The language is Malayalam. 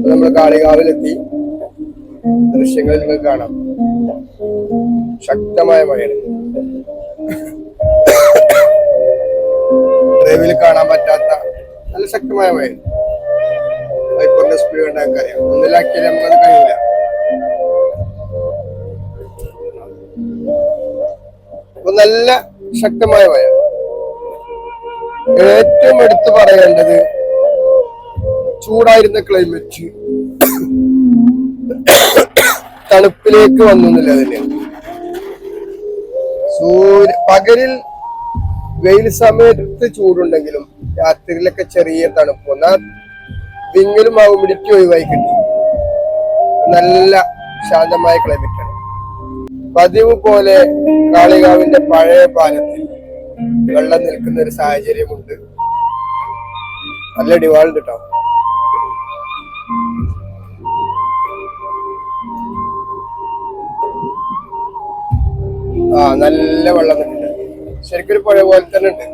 നമ്മൾ കാളികാവിലെത്തി. ദൃശ്യങ്ങളിൽ നിങ്ങൾക്ക് കാണാം, ശക്തമായ മഴയാണ്. ഡ്രൈവിൽ കാണാൻ പറ്റാത്ത നല്ല ശക്തമായ മഴയാണ്. ബൈക്കിന്റെ സ്പീഡ് കണ്ടാൽ അറിയാം. ഒന്നിലാക്കിയാൽ നമുക്കത് കഴിയില്ല. അപ്പൊ നല്ല ശക്തമായ മഴ. ഏറ്റവും എടുത്തു പറയേണ്ടത് ചൂടായിരുന്ന ക്ലൈമറ്റ് തണുപ്പിലേക്ക് വന്നു എന്നില്ല തന്നെയാണ്. പകലിൽ വെയിൽ സമയത്ത് ചൂടുണ്ടെങ്കിലും രാത്രിയിലൊക്കെ ചെറിയ തണുപ്പ്. എന്നാൽ വിങ്ങലും ആ ഉമിടിക്ക് ഒഴിവായി കിട്ടി. നല്ല ശാന്തമായ ക്ലൈമറ്റ് ആണ്. പതിവ് പോലെ കാളികാവിന്റെ പഴയ പാലത്തിൽ വെള്ളം നിൽക്കുന്ന ഒരു സാഹചര്യമുണ്ട്. നല്ല ഡിവാൾഡ് കേട്ടോ. നല്ല വെള്ളം നിൽക്കുന്നുണ്ട്. ശരിക്കും ഒരു പുഴ പോലെ തന്നെ ഉണ്ട്.